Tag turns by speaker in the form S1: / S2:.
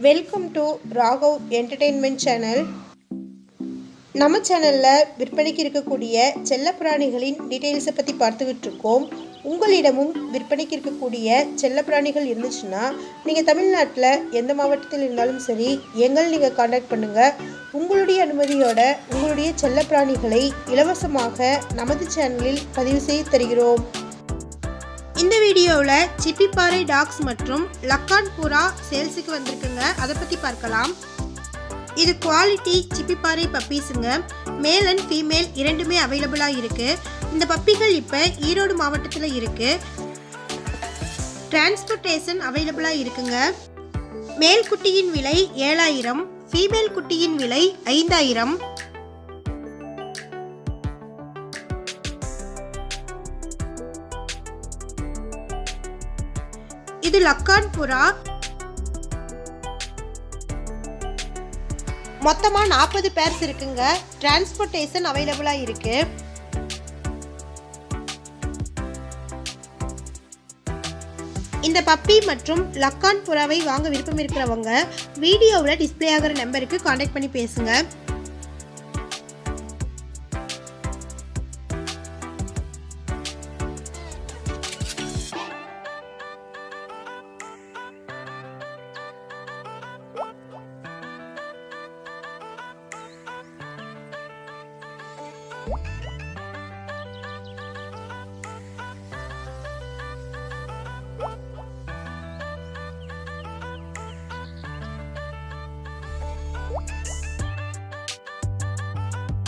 S1: Welcome to Raghav entertainment channel. நம்ம சேனலில் விற்பனைக்கு இருக்கக்கூடிய செல்லப்பிராணிகளின் டீட்டெயில்ஸை பற்றி பார்த்துக்கிட்டு இருக்கோம். உங்களிடமும் விற்பனைக்கு இருக்கக்கூடிய செல்லப்பிராணிகள் இருந்துச்சுன்னா நீங்கள் தமிழ்நாட்டில் எந்த மாவட்டத்தில் இருந்தாலும் சரி எங்களை நீங்கள் காண்டாக்ட் பண்ணுங்கள். உங்களுடைய அனுமதியோட உங்களுடைய செல்லப்பிராணிகளை இலவசமாக நமது சேனலில் பதிவு செய்து தருகிறோம். இந்த வீடியோவில் சிப்பிப்பாறை டாக்ஸ் மற்றும் லக்கான் புறா சேல்ஸுக்கு வந்திருக்குங்க. அதை பற்றி பார்க்கலாம். இது quality Chippiparai பப்பீஸுங்க. Male and female இரண்டுமே அவைலபிளாக இருக்குது. இந்த பப்பிகள் இப்போ ஈரோடு மாவட்டத்தில் இருக்குது. டிரான்ஸ்போர்ட்டேஷன் அவைலபிளாக இருக்குங்க. மேல் குட்டியின் விலை 7000, ஃபீமேல் குட்டியின் விலை 5000. இது லக்கான் புறா. மொத்தமா 40 பேர்ஸ் இருக்குங்க. டிரான்ஸ்போர்ட்டேஷன் அவைலபிளா இருக்கு. இந்த பப்பி மற்றும் லக்கான் புறாவை வாங்க விருப்பம் இருக்கிறவங்க வீடியோவில் டிஸ்பிளே ஆகிற நம்பருக்கு கான்டாக்ட் பண்ணி பேசுங்க.